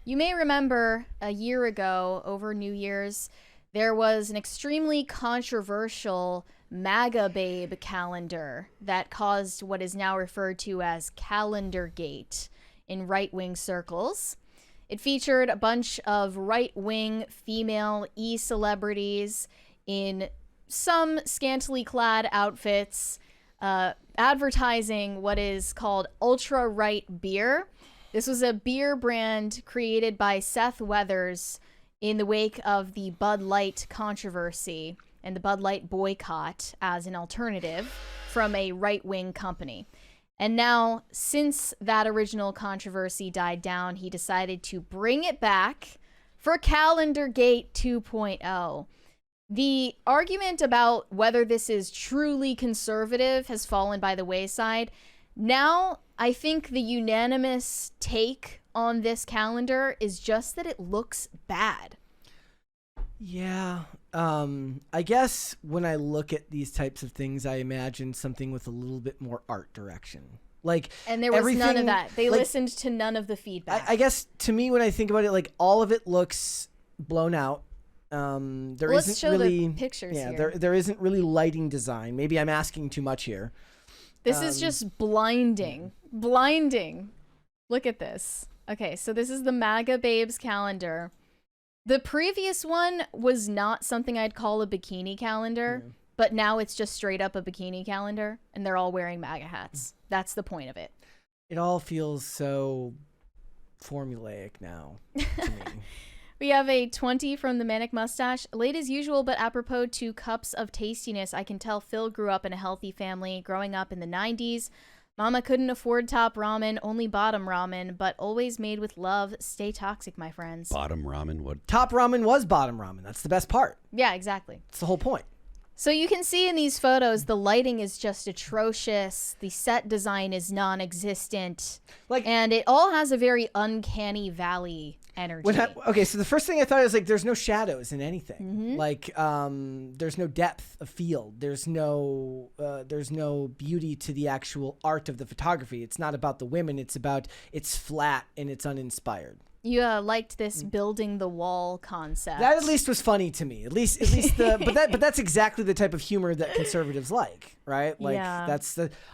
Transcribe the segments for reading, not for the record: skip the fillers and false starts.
You may remember a year ago, over New Year's, there was an extremely controversial MAGA babe calendar that caused what is now referred to as Calendar-gate in right-wing circles. It featured a bunch of right-wing female e-celebrities in some scantily clad outfits, advertising what is called ultra-right beer. This was a beer brand created by Seth Weathers in the wake of the Bud Light controversy and the Bud Light boycott as an alternative from a right-wing company. And now, since that original controversy died down, he decided to bring it back for Calendar-gate 2.0. The argument about whether this is truly conservative has fallen by the wayside. Now, I think the unanimous take on this calendar is just that it looks bad. Yeah. I guess when I look at these types of things, I imagine something with a little bit more art direction. And there was none of that. They listened to none of the feedback. I guess to me, when I think about it, all of it looks blown out. Let's show the pictures here. There isn't really lighting design. Maybe I'm asking too much here. This is just blinding. Blinding. Look at this. Okay, so this is the MAGA Babes calendar. The previous one was not something I'd call a bikini calendar, but now it's just straight up a bikini calendar, and they're all wearing MAGA hats. That's the point of it. It all feels so formulaic now to me. We have a 20 from the Manic Mustache. Late as usual, but apropos to cups of tastiness, I can tell Phil grew up in a healthy family, growing up in the 90s. Mama couldn't afford top ramen, only bottom ramen, but always made with love. Stay toxic, my friends. Bottom ramen? What? Top ramen was bottom ramen. That's the best part. Yeah, exactly. That's the whole point. So you can see in these photos, the lighting is just atrocious. The set design is non-existent. And it all has a very uncanny valley energy. Okay, so the first thing I thought is there's no shadows in anything. There's no depth of field. There's no beauty to the actual art of the photography. It's not about the women. It's flat and it's uninspired. You liked this building the wall concept. That at least was funny to me. But that's exactly the type of humor that conservatives like, right?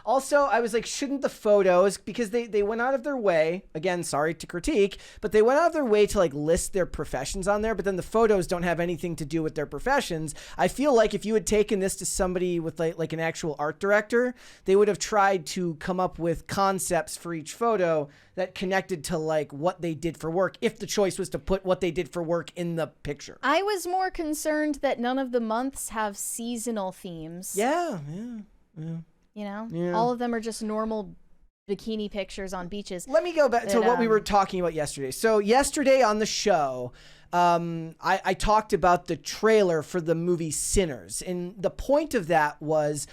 Also, I was like, shouldn't the photos, because they went out of their way, again, sorry to critique, but they went out of their way to list their professions on there, but then the photos don't have anything to do with their professions. I feel like if you had taken this to somebody with like an actual art director, they would have tried to come up with concepts for each photo that connected to what they did for work, if the choice was to put what they did for work in the picture. I was more concerned that none of the months have seasonal themes. Yeah. You know? Yeah. All of them are just normal bikini pictures on beaches. Let me go back to what we were talking about yesterday. So yesterday on the show, I talked about the trailer for the movie Sinners. And the point of that was,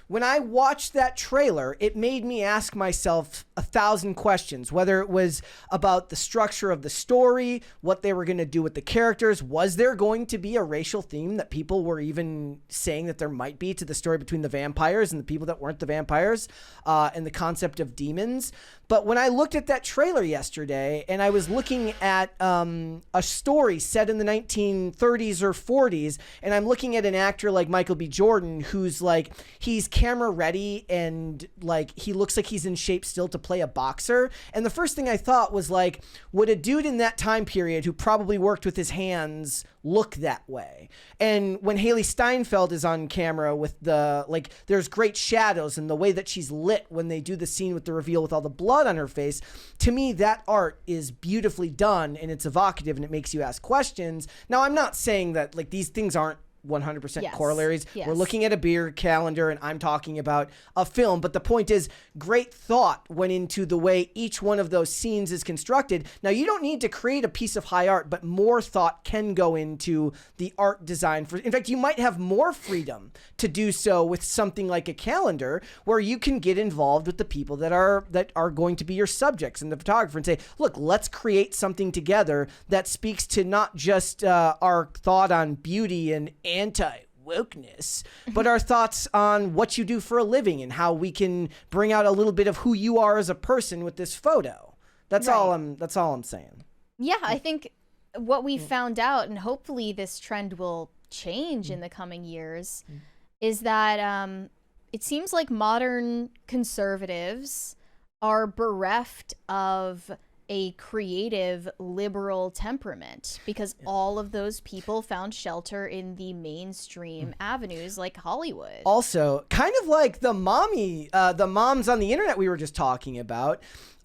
when I watched that trailer, it made me ask myself 1,000 questions, whether it was about the structure of the story, what they were going to do with the characters. Was there going to be a racial theme that people were even saying that there might be to the story between the vampires and the people that weren't the vampires, and the concept of demons? But when I looked at that trailer yesterday and I was looking at a story set in the 1930s or 40s, and I'm looking at an actor like Michael B. Jordan, who's he's camera ready and he looks like he's in shape still to play a boxer. And the first thing I thought was would a dude in that time period who probably worked with his hands look that way? And when Haley Steinfeld is on camera with there's great shadows and the way that she's lit when they do the scene with the reveal with all the blood on her face, to me that art is beautifully done and it's evocative and it makes you ask questions. Now, I'm not saying that these things aren't 100% corollaries. Yes. We're looking at a beer calendar and I'm talking about a film, but the point is, great thought went into the way each one of those scenes is constructed. Now, you don't need to create a piece of high art, but more thought can go into the art design. In fact, you might have more freedom to do so with something like a calendar, where you can get involved with the people that are going to be your subjects and the photographer and say, look, let's create something together that speaks to not just our thought on beauty and anti-wokeness, but our thoughts on what you do for a living and how we can bring out a little bit of who you are as a person with this photo. That's all I'm saying. Yeah, I think what we found out, and hopefully this trend will change in the coming years, is that it seems like modern conservatives are bereft of a creative liberal temperament because all of those people found shelter in the mainstream avenues like Hollywood. Also, kind of like the moms on the internet we were just talking about.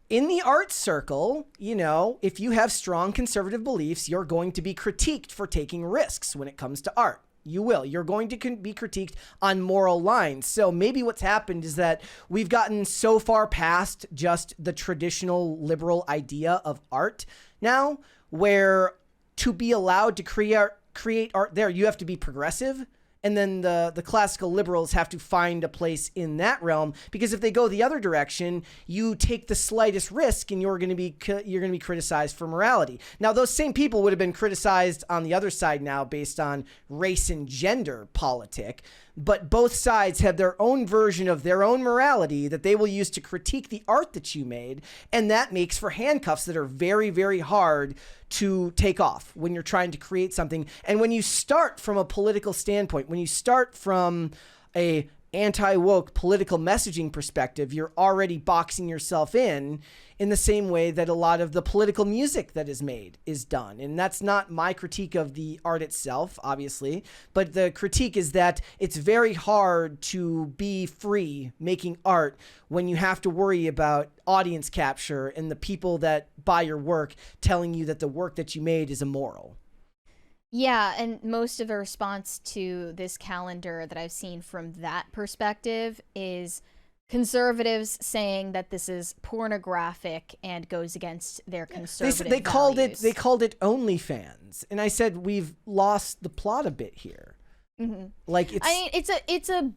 In the art circle, if you have strong conservative beliefs, you're going to be critiqued for taking risks when it comes to art. You will. You're going to be critiqued on moral lines. So maybe what's happened is that we've gotten so far past just the traditional liberal idea of art now, where to be allowed to create art there, you have to be progressive. And then the classical liberals have to find a place in that realm, because if they go the other direction, you take the slightest risk and you're going to be criticized for morality. Now, those same people would have been criticized on the other side now based on race and gender politic. But both sides have their own version of their own morality that they will use to critique the art that you made. And that makes for handcuffs that are very, very hard to take off when you're trying to create something. And when you start from a political standpoint, when you start from a anti-woke political messaging perspective, you're already boxing yourself in the same way that a lot of the political music that is made is done. And that's not my critique of the art itself, obviously, but the critique is that it's very hard to be free making art when you have to worry about audience capture and the people that buy your work telling you that the work that you made is immoral. Yeah, and most of the response to this calendar that I've seen from that perspective is conservatives saying that this is pornographic and goes against their conservative they called values. it OnlyFans, and I said we've lost the plot a bit here. Mm-hmm. Like it's a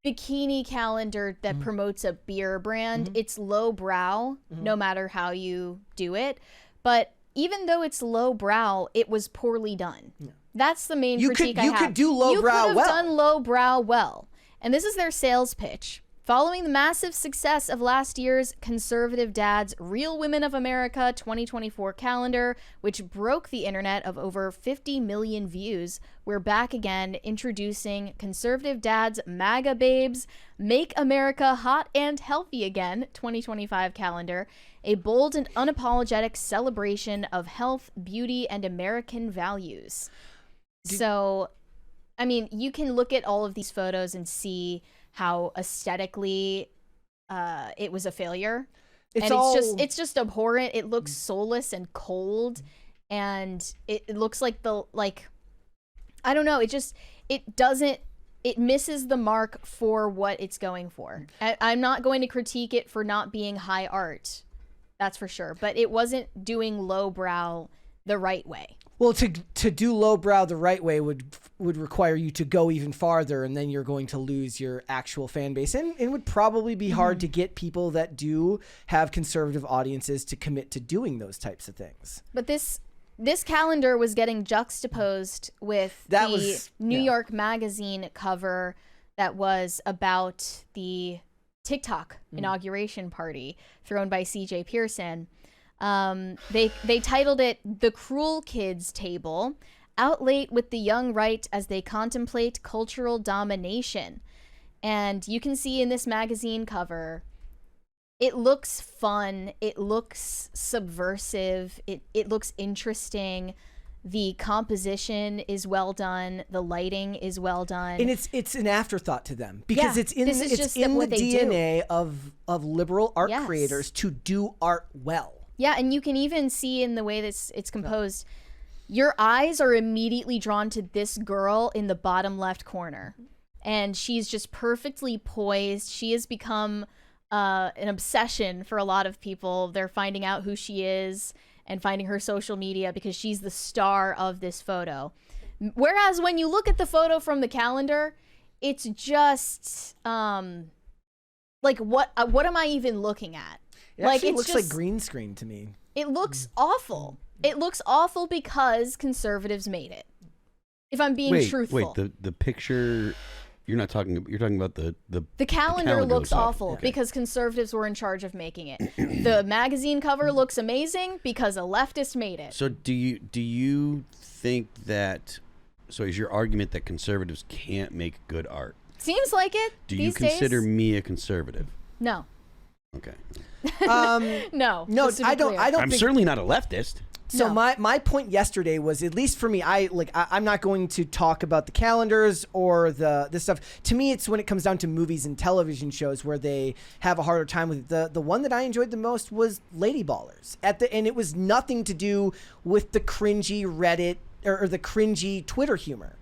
bikini calendar that promotes a beer brand. It's lowbrow, no matter how you do it, but even though it's lowbrow, it was poorly done. Yeah. That's the main critique I have. You could do lowbrow well. You could have done lowbrow well. And this is their sales pitch. Following the massive success of last year's Conservative Dad's Real Women of America 2024 calendar, which broke the internet of over 50 million views, we're back again introducing Conservative Dad's MAGA Babes Make America Hot and Healthy Again 2025 calendar, a bold and unapologetic celebration of health, beauty, and American values. So, I mean, you can look at all of these photos and see how aesthetically it was a failure. It's just abhorrent. It looks soulless and cold, and it looks like I don't know, it misses the mark for what it's going for. I'm not going to critique it for not being high art, that's for sure, but it wasn't doing lowbrow the right way. Well, to do lowbrow the right way would require you to go even farther, and then you're going to lose your actual fan base. And it would probably be hard to get people that do have conservative audiences to commit to doing those types of things. But this calendar was getting juxtaposed with New York Magazine cover that was about the TikTok inauguration party thrown by CJ Pearson. They titled it "The Cruel Kids Table," out late with the young right as they contemplate cultural domination. And you can see in this magazine cover, it looks fun, it looks subversive, it looks interesting. The composition is well done, the lighting is well done, and it's an afterthought to them because it's in the DNA of liberal art creators to do art well. Yeah, and you can even see in the way that it's composed, your eyes are immediately drawn to this girl in the bottom left corner. And she's just perfectly poised. She has become an obsession for a lot of people. They're finding out who she is and finding her social media because she's the star of this photo. Whereas when you look at the photo from the calendar, it's just like what am I even looking at? It actually looks like green screen to me. It looks awful. It looks awful because conservatives made it. If I'm being truthful. Wait, the picture You're not talking. You're talking about The calendar looks awful because conservatives were in charge of making it. The magazine cover looks amazing because a leftist made it. So do you think that? So is your argument that conservatives can't make good art? Seems like it. Do you consider me a conservative? No. Okay. No. No, I don't. I'm certainly not a leftist. So No. my point yesterday was, at least for me, I'm not going to talk about the calendars or this stuff. To me, it's when it comes down to movies and television shows where they have a harder time with it. The one that I enjoyed the most was Lady Ballers and it was nothing to do with the cringy Reddit or the cringy Twitter humor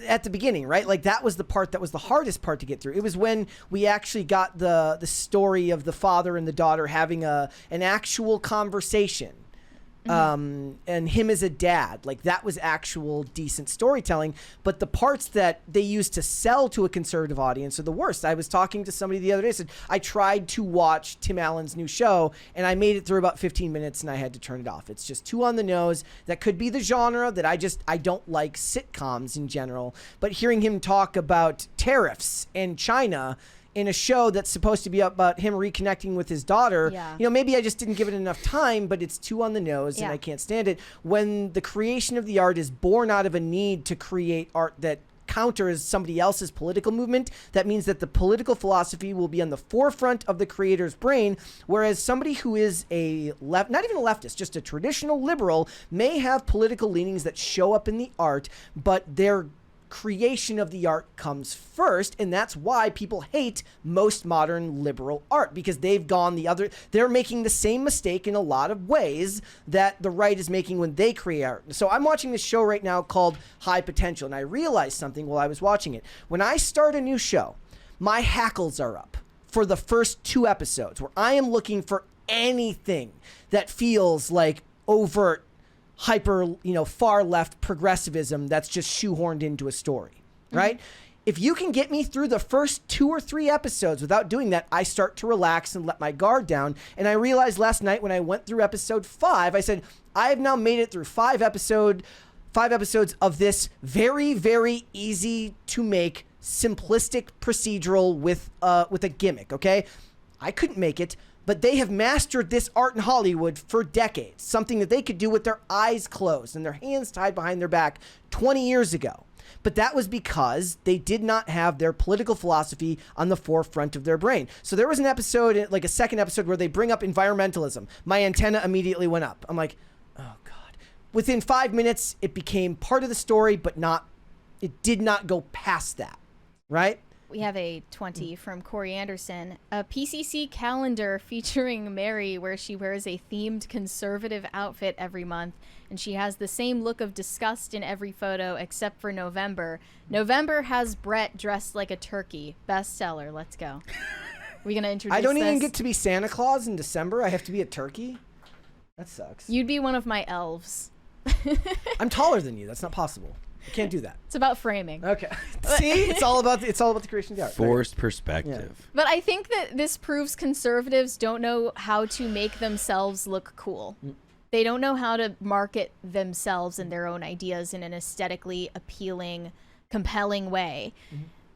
at the beginning, right? Like that was the part that was the hardest part to get through. It was when we actually got the story of the father and the daughter having an actual conversation. And him as a dad, like that was actual decent storytelling. But the parts that they used to sell to a conservative audience are the worst. I was talking to somebody the other day, said I tried to watch Tim Allen's new show and I made it through about 15 minutes and I had to turn it off. It's just too on the nose. That could be the genre that I don't like sitcoms in general. But hearing him talk about tariffs and China in a show that's supposed to be about him reconnecting with his daughter, maybe I just didn't give it enough time, but it's too on the nose and I can't stand it. When the creation of the art is born out of a need to create art that counters somebody else's political movement, that means that the political philosophy will be on the forefront of the creator's brain, whereas somebody who is not even a leftist, just a traditional liberal, may have political leanings that show up in the art, but their creation of the art comes first, and that's why people hate most modern liberal art, because they're making the same mistake in a lot of ways that the right is making when they create art. So I'm watching this show right now called High Potential, and I realized something while I was watching it. When I start a new show, my hackles are up for the first 2 episodes, where I am looking for anything that feels like overt hyper, far left progressivism that's just shoehorned into a story, right? If you can get me through the first 2 or 3 episodes without doing that, I start to relax and let my guard down. And I realized last night when I went through episode 5, I said, I have now made it through 5 episodes of this very, very easy to make simplistic procedural with a gimmick, okay? I couldn't make it. But they have mastered this art in Hollywood for decades, something that they could do with their eyes closed and their hands tied behind their back 20 years ago. But that was because they did not have their political philosophy on the forefront of their brain. So there was an episode, like a second episode, where they bring up environmentalism. My antenna immediately went up. I'm like, oh God. Within 5 minutes, it became part of the story, but it did not go past that, right? We have a 20 from Corey Anderson. A PCC calendar featuring Mary where she wears a themed conservative outfit every month, and she has the same look of disgust in every photo except for November. November has Brett dressed like a turkey. Bestseller. Let's go. We gonna introduce I don't even this? get to be Santa Claus in December. I have to be a turkey? That sucks. You'd be one of my elves. I'm taller than you. That's not possible. I can't do that. It's about framing. Okay. See, it's all about the creation of the art. Forced perspective. Yeah. But I think that this proves conservatives don't know how to make themselves look cool. They don't know how to market themselves and their own ideas in an aesthetically appealing, compelling way.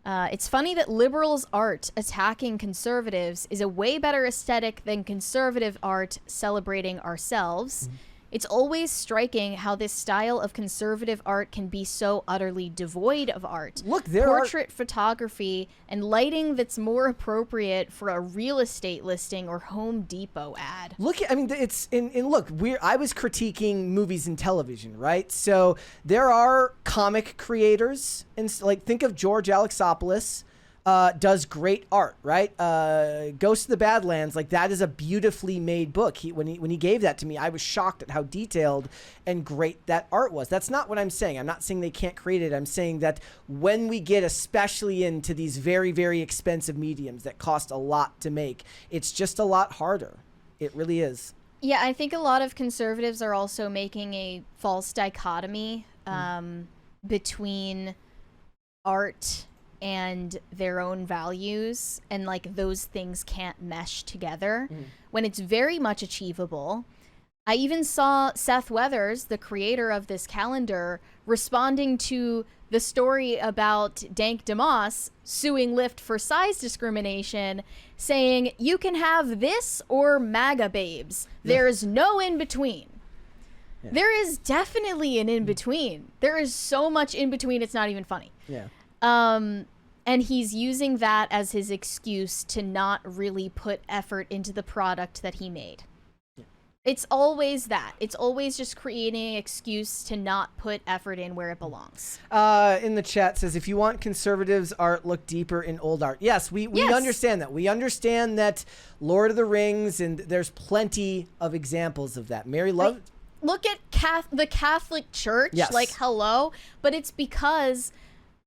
It's funny that liberals' art attacking conservatives is a way better aesthetic than conservative art celebrating ourselves. It's always striking how this style of conservative art can be so utterly devoid of art. Look, there Portrait photography and lighting that's more appropriate for a real estate listing or Home Depot ad. Look, I mean, I was critiquing movies and television, right? So there are comic creators, and think of George Alexopoulos. Does great art, right? Ghost of the Badlands, like that is a beautifully made book. When he gave that to me, I was shocked at how detailed and great that art was. That's not what I'm saying. I'm not saying they can't create it. I'm saying that when we get especially into these very, very expensive mediums that cost a lot to make, it's just a lot harder. It really is. Yeah, I think a lot of conservatives are also making a false dichotomy between art and their own values, and like those things can't mesh together when it's very much achievable. I even saw Seth Weathers, the creator of this calendar, responding to the story about Dank DeMoss suing Lyft for size discrimination, saying, you can have this or MAGA babes. There's no in between. Yeah. There is definitely an in between. There is so much in between, it's not even funny. Yeah. And he's using that as his excuse to not really put effort into the product that he made. It's always that. It's always just creating an excuse to not put effort in where it belongs. In the chat says, if you want conservatives art, look deeper in old art. Yes, we Yes. understand that. We understand that Lord of the Rings, and there's plenty of examples of that. Mary Love. Look at the Catholic Church. Yes. Like, hello. But it's because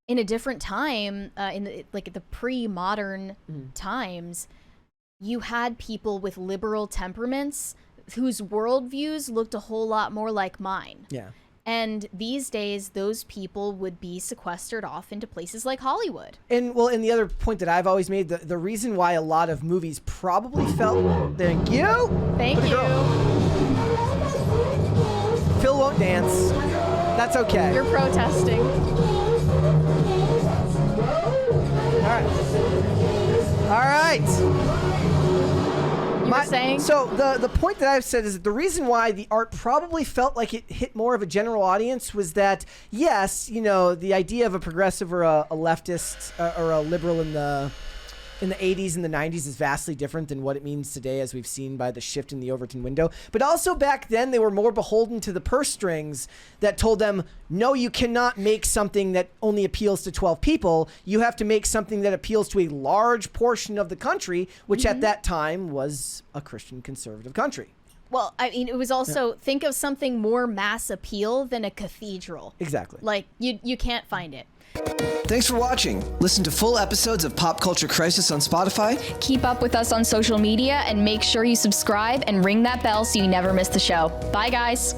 in a different time, in the pre-modern times, you had people with liberal temperaments whose worldviews looked a whole lot more like mine. Yeah. And these days, those people would be sequestered off into places like Hollywood. And well, and the other point that I've always made, the reason why a lot of movies probably felt... Thank you. Thank you. Phil won't dance. That's okay. You're protesting. All right. You were saying? So the point that I've said is that the reason why the art probably felt like it hit more of a general audience was that, yes, you know, the idea of a progressive or a leftist or a liberal in the 80s and the 90s is vastly different than what it means today, as we've seen by the shift in the Overton window. But also back then, they were more beholden to the purse strings that told them, no, you cannot make something that only appeals to 12 people. You have to make something that appeals to a large portion of the country, which at that time was a Christian conservative country. Well, I mean, it was also, think of something more mass appeal than a cathedral. Exactly. Like, you can't find it. Thanks for watching. Listen to full episodes of Pop Culture Crisis on Spotify. Keep up with us on social media and make sure you subscribe and ring that bell so you never miss the show. Bye, guys.